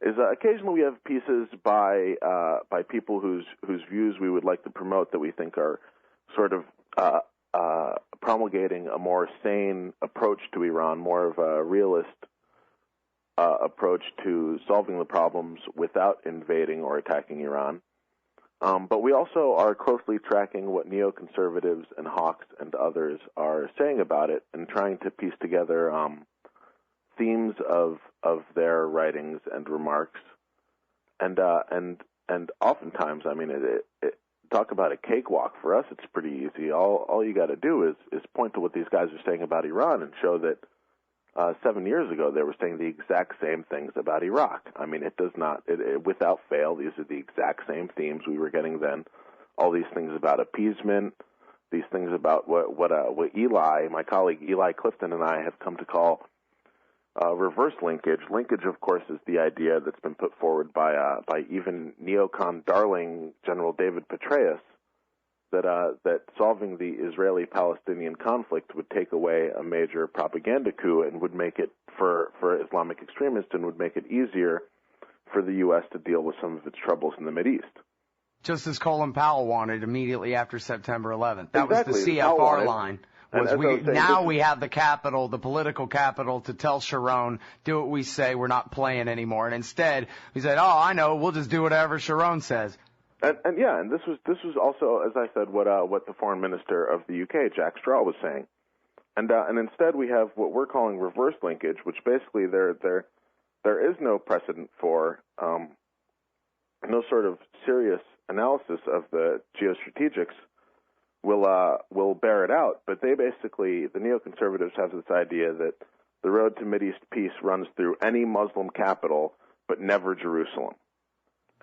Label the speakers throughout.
Speaker 1: is occasionally we have pieces by people whose views we would like to promote that we think are sort of promulgating a more sane approach to Iran, more of a realist approach to solving the problems without invading or attacking Iran. But we also are closely tracking what neoconservatives and hawks and others are saying about it and trying to piece together themes of their writings and remarks. And oftentimes, I mean, talk about a cakewalk. For us, it's pretty easy. All you got to do is point to what these guys are saying about Iran and show that 7 years ago they were saying the exact same things about Iraq. I mean, it does not, without fail, these are the exact same themes we were getting then. All these things about appeasement, these things about what Eli, my colleague Eli Clifton, and I have come to call reverse linkage. Linkage, of course, is the idea that's been put forward by even neocon darling General David Petraeus, that solving the Israeli-Palestinian conflict would take away a major propaganda coup and would make it, for Islamic extremists, and would make it easier for the U.S. to deal with some of its troubles in the Mideast.
Speaker 2: Just as Colin Powell wanted immediately after September 11th. That
Speaker 1: exactly.
Speaker 2: was the CFR line. We have the capital, the political capital, to tell Sharon, do what we say, we're not playing anymore. And instead, we said, oh, I know, we'll just do whatever Sharon says.
Speaker 1: And this was also, as I said, what the foreign minister of the UK, Jack Straw, was saying. And instead we have what we're calling reverse linkage, which basically there is no precedent for no sort of serious analysis of the geostrategics will bear it out. But they basically, the neoconservatives have this idea that the road to Mideast peace runs through any Muslim capital, but never Jerusalem.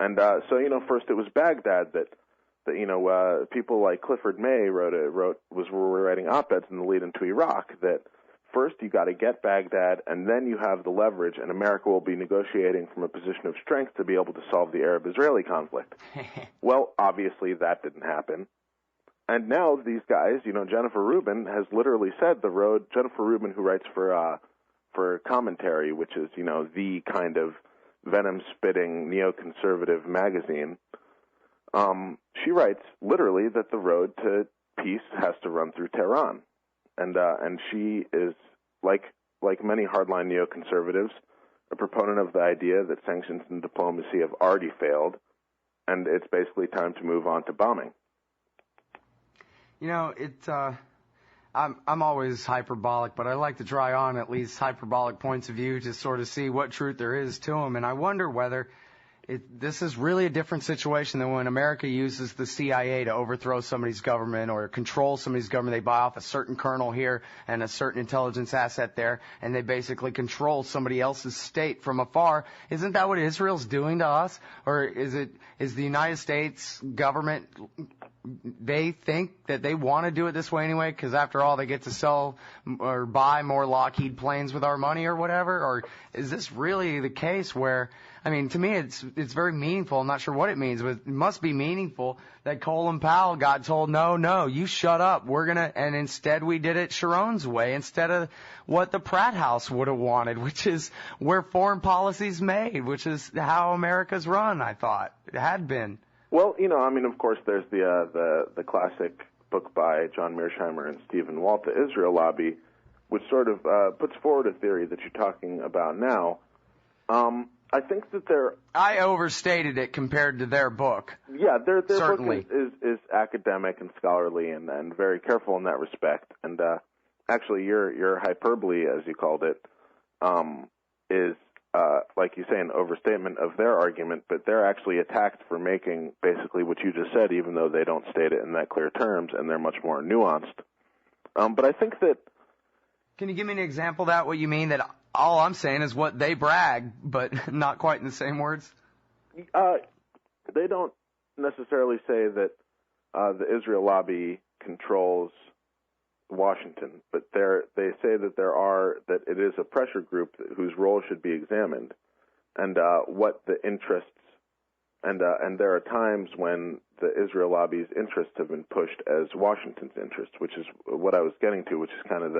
Speaker 1: And so, first it was Baghdad that people like Clifford May were writing op-eds in the lead into Iraq that first you got to get Baghdad, and then you have the leverage, and America will be negotiating from a position of strength to be able to solve the Arab-Israeli conflict. Well, obviously that didn't happen. And now these guys, Jennifer Rubin has literally said the road. Jennifer Rubin, who writes for Commentary, which is the kind of venom-spitting neoconservative magazine, she writes literally that the road to peace has to run through Tehran, and she is like many hardline neoconservatives, a proponent of the idea that sanctions and diplomacy have already failed, and it's basically time to move on to bombing.
Speaker 2: I'm always hyperbolic, but I like to try on at least hyperbolic points of view to sort of see what truth there is to them. And I wonder whether this is really a different situation than when America uses the CIA to overthrow somebody's government or control somebody's government. They buy off a certain colonel here and a certain intelligence asset there, and they basically control somebody else's state from afar. Isn't that what Israel's doing to us? Or is the United States government, they think that they want to do it this way anyway because after all they get to sell or buy more Lockheed planes with our money or whatever? Or is this really the case where, I mean, to me it's very meaningful. I'm not sure what it means, but it must be meaningful that Colin Powell got told, no, you shut up. And instead we did it Sharon's way instead of what the Pratt House would have wanted, which is where foreign policy's made, which is how America's run, I thought. It had been.
Speaker 1: Well, of course, there's the classic book by John Mearsheimer and Stephen Walt, The Israel Lobby, which sort of puts forward a theory that you're talking about now. I think that
Speaker 2: I overstated it compared to their book.
Speaker 1: Yeah, their
Speaker 2: Certainly.
Speaker 1: book is academic and scholarly and very careful in that respect. And actually, your hyperbole, as you called it, is like you say, an overstatement of their argument, but they're actually attacked for making basically what you just said, even though they don't state it in that clear terms, and they're much more nuanced. But I think that...
Speaker 2: Can you give me an example of that, what you mean, that all I'm saying is what they brag, but not quite in the same words?
Speaker 1: They don't necessarily say that the Israel lobby controls Washington, but they say that it is a pressure group whose role should be examined, and what the interests, and there are times when the Israel lobby's interests have been pushed as Washington's interests, which is what I was getting to, which is kind of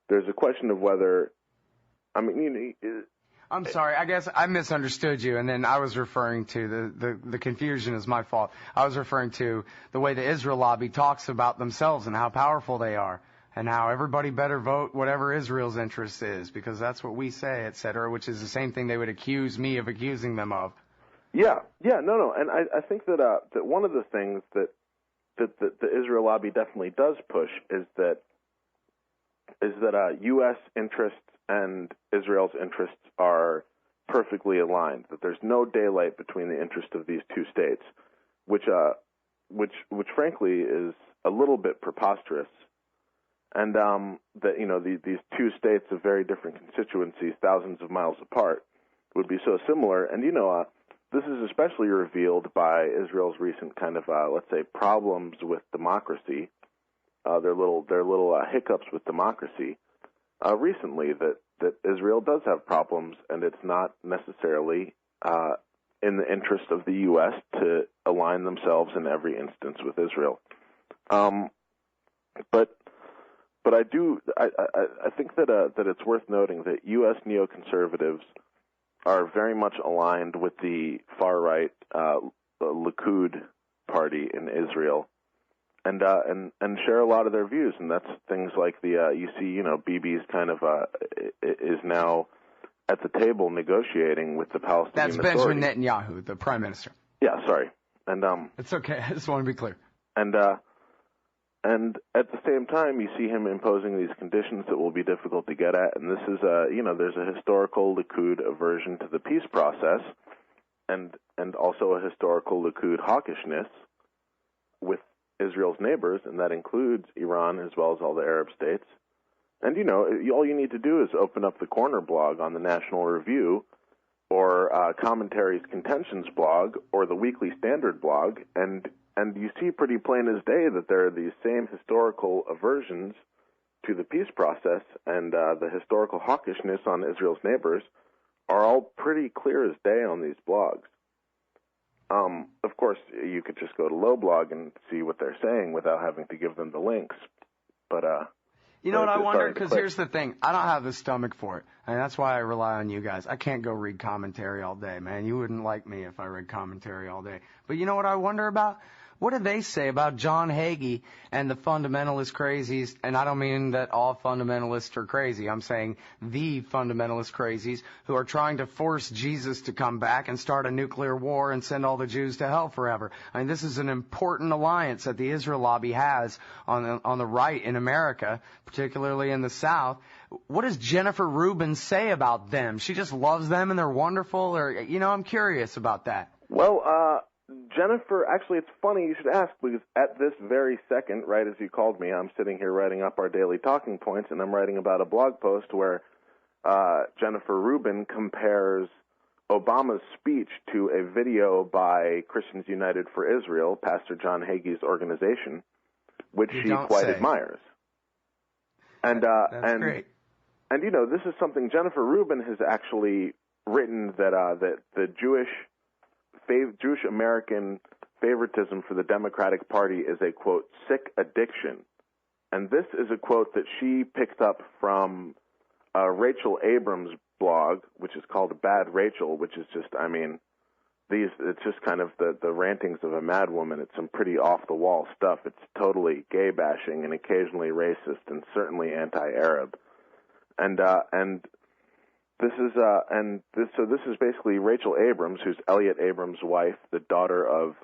Speaker 1: there's a question of whether,
Speaker 2: I'm sorry. I guess I misunderstood you, and then I was referring to the confusion is my fault. I was referring to the way the Israel lobby talks about themselves and how powerful they are, and how everybody better vote whatever Israel's interest is, because that's what we say, et cetera, which is the same thing they would accuse me of accusing them of.
Speaker 1: No, and I think that that one of the things that the Israel lobby definitely does push is that U.S. interests and Israel's interests are perfectly aligned. That there's no daylight between the interest of these two states, which frankly is a little bit preposterous. And that these two states of very different constituencies, thousands of miles apart, would be so similar. And this is especially revealed by Israel's recent kind of let's say problems with democracy. Their little hiccups with democracy recently, that Israel does have problems, and it's not necessarily in the interest of the U.S. to align themselves in every instance with Israel. But I think that it's worth noting that U.S. neoconservatives are very much aligned with the far right Likud party in Israel. And share a lot of their views, and that's things like Bibi's kind of is now at the table negotiating with the Palestinian Authority.
Speaker 2: That's Benjamin Netanyahu, the prime minister.
Speaker 1: Yeah, sorry, and
Speaker 2: it's okay. I just want to be clear.
Speaker 1: And at the same time, you see him imposing these conditions that will be difficult to get at, and this is there's a historical Likud aversion to the peace process, and also a historical Likud hawkishness with Israel's neighbors, and that includes Iran as well as all the Arab states. And, all you need to do is open up the Corner blog on the National Review, or Commentary's Contentions blog, or the Weekly Standard blog, and you see pretty plain as day that there are these same historical aversions to the peace process, and the historical hawkishness on Israel's neighbors are all pretty clear as day on these blogs. Of course, you could just go to LobeLog and see what they're saying without having to give them the links. But
Speaker 2: you know what I wonder? Because here's the thing: I don't have the stomach for it, and that's why I rely on you guys. I can't go read commentary all day, man. You wouldn't like me if I read commentary all day. But you know what I wonder about? What do they say about John Hagee and the fundamentalist crazies? And I don't mean that all fundamentalists are crazy. I'm saying the fundamentalist crazies who are trying to force Jesus to come back and start a nuclear war and send all the Jews to hell forever. I mean, this is an important alliance that the Israel lobby has on the right in America, particularly in the South. What does Jennifer Rubin say about them? She just loves them and they're wonderful? Or, I'm curious about that.
Speaker 1: Well, Jennifer, actually, it's funny you should ask, because at this very second, right as you called me, I'm sitting here writing up our daily talking points, and I'm writing about a blog post where Jennifer Rubin compares Obama's speech to a video by Christians United for Israel, Pastor John Hagee's organization, which she quite admires. And
Speaker 2: that's great.
Speaker 1: And this is something Jennifer Rubin has actually written, that the Jewish-American favoritism for the Democratic Party is a, quote, sick addiction. And this is a quote that she picked up from Rachel Abrams' blog, which is called Bad Rachel, which is just, it's just kind of the rantings of a mad woman. It's some pretty off-the-wall stuff. It's totally gay-bashing and occasionally racist and certainly anti-Arab. This is basically Rachel Abrams, who's Elliot Abrams' wife, the daughter of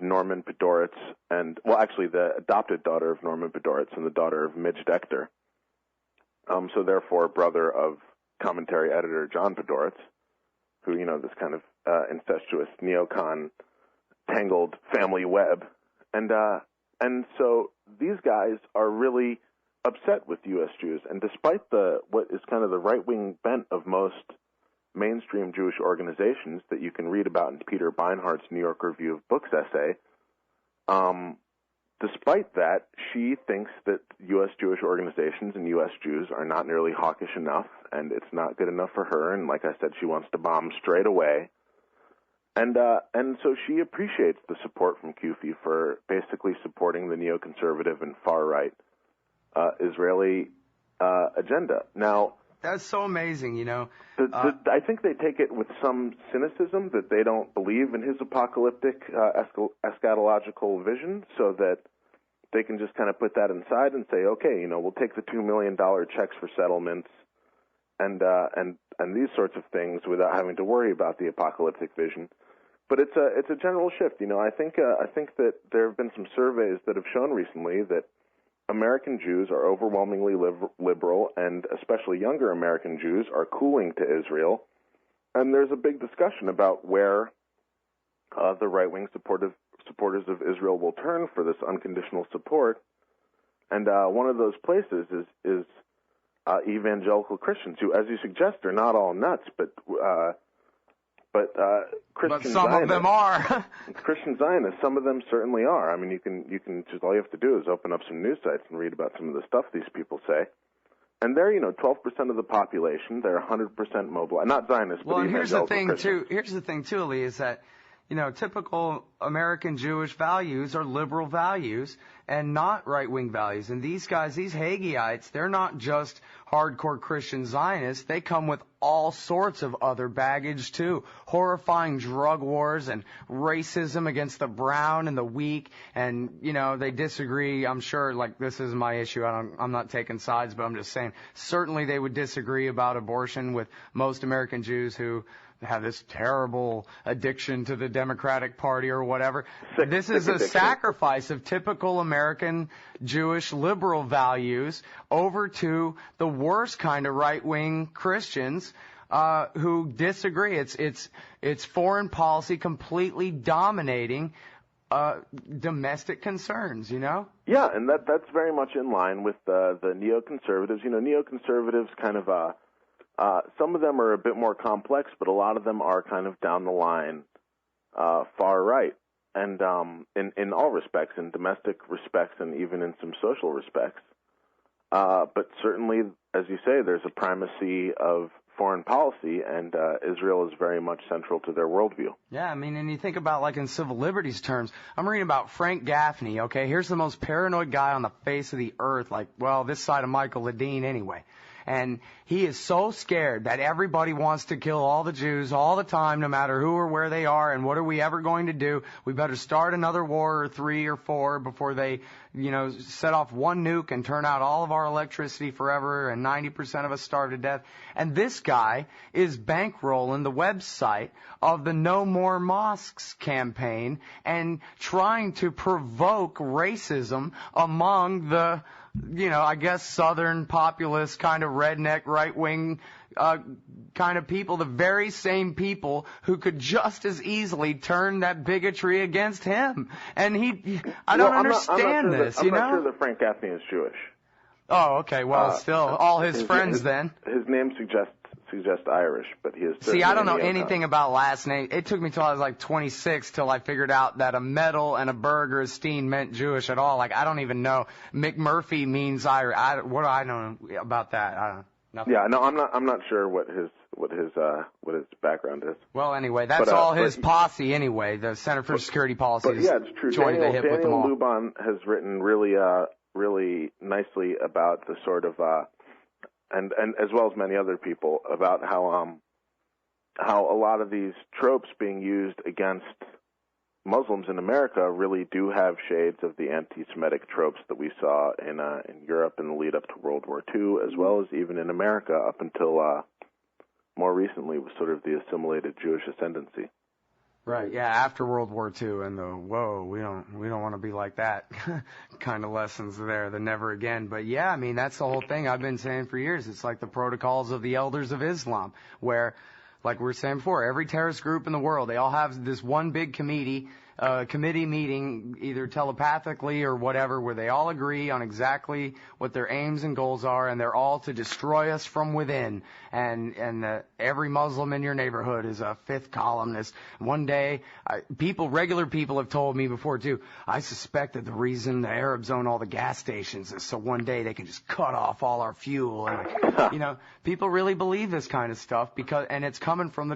Speaker 1: Norman Podhoretz, the adopted daughter of Norman Podhoretz and the daughter of Midge Decter. So therefore, brother of commentary editor John Podhoretz, who this kind of incestuous neocon tangled family web, and so these guys are really upset with U.S. Jews, and despite what is kind of the right-wing bent of most mainstream Jewish organizations that you can read about in Peter Beinhardt's New York Review of Books essay, despite that, she thinks that U.S. Jewish organizations and U.S. Jews are not nearly hawkish enough, and it's not good enough for her, and like I said, she wants to bomb straight away. And so she appreciates the support from CUFI for basically supporting the neoconservative and far-right Israeli agenda. Now,
Speaker 2: That's so amazing, you know.
Speaker 1: I think they take it with some cynicism that they don't believe in his apocalyptic eschatological vision, so that they can just kind of put that inside and say, okay, you know, we'll take the $2 million checks for settlements and these sorts of things without having to worry about the apocalyptic vision. But it's a general shift. You know, I think that there have been some surveys that have shown recently that American Jews are overwhelmingly liberal, and especially younger American Jews are cooling to Israel. And there's a big discussion about where the right-wing supporters of Israel will turn for this unconditional support. And one of those places is evangelical Christians, who, as you suggest, are not all nuts, but Christian
Speaker 2: some
Speaker 1: Zionists,
Speaker 2: of them are.
Speaker 1: Christian Zionists, some of them certainly are. I mean, you can just, all you have to do is open up some news sites and read about some of the stuff these people say. And they're, 12% of the population. They're 100% mobilized. Not Zionists, but evangelical Christians.
Speaker 2: Here's the thing, too, Lee, is that, typical American Jewish values are liberal values and not right-wing values. And these guys, these Hagiites, they're not just hardcore Christian Zionists. They come with all sorts of other baggage, too. Horrifying drug wars and racism against the brown and the weak. And, they disagree. I'm sure, this is my issue. I'm not taking sides, but I'm just saying, certainly they would disagree about abortion with most American Jews who have this terrible addiction to the Democratic Party or whatever. This is a sacrifice of typical American Jewish liberal values over to the worst kind of right-wing Christians who disagree. It's foreign policy completely dominating domestic concerns,
Speaker 1: Yeah, and that's very much in line with the neoconservatives. Neoconservatives kind of some of them are a bit more complex, but a lot of them are kind of down the line far right, and in all respects, in domestic respects and even in some social respects. But certainly, as you say, there's a primacy of foreign policy, and Israel is very much central to their worldview.
Speaker 2: Yeah, and you think about, in civil liberties terms, I'm reading about Frank Gaffney, okay? Here's the most paranoid guy on the face of the earth, this side of Michael Ledeen anyway. And he is so scared that everybody wants to kill all the Jews all the time, no matter who or where they are, and what are we ever going to do? We better start another war or 3 or 4 before they, set off one nuke and turn out all of our electricity forever, and 90% of us starve to death. And this guy is bankrolling the website of the No More Mosques campaign and trying to provoke racism among the I guess Southern populist kind of redneck right-wing kind of people, the very same people who could just as easily turn that bigotry against him. And I don't understand this,
Speaker 1: I'm not sure that Frank Gaffney is Jewish.
Speaker 2: Oh, okay. Well, still, all his friends then.
Speaker 1: His name suggests Irish, but he is.
Speaker 2: See, I don't know anything about last name. It took me till I was 26 till I figured out that a medal and a burgerstein meant Jewish at all. I don't even know. McMurphy means Irish. What do I know about that? I don't know. Nothing.
Speaker 1: Yeah, no, I'm not sure what his background is.
Speaker 2: Well, anyway, that's all his posse anyway. The Center for Security Policy.
Speaker 1: But yeah, it's true.
Speaker 2: Daniel
Speaker 1: Luban has written really nicely about the sort of and as well as many other people, about how a lot of these tropes being used against Muslims in America really do have shades of the anti-Semitic tropes that we saw in Europe in the lead up to World War II, as well as even in America up until more recently with sort of the assimilated Jewish ascendancy.
Speaker 2: Right, yeah, after World War II and we don't want to be like that kind of lessons there, the never again. But yeah, that's the whole thing I've been saying for years. It's like the protocols of the elders of Islam, where, like we were saying before, every terrorist group in the world, they all have this one big committee meeting, either telepathically or whatever, where they all agree on exactly what their aims and goals are, and they're all to destroy us from within. And every Muslim in your neighborhood is a fifth columnist. One day, regular people have told me before too, I suspect that the reason the Arabs own all the gas stations is so one day they can just cut off all our fuel. And, people really believe this kind of stuff and it's coming from the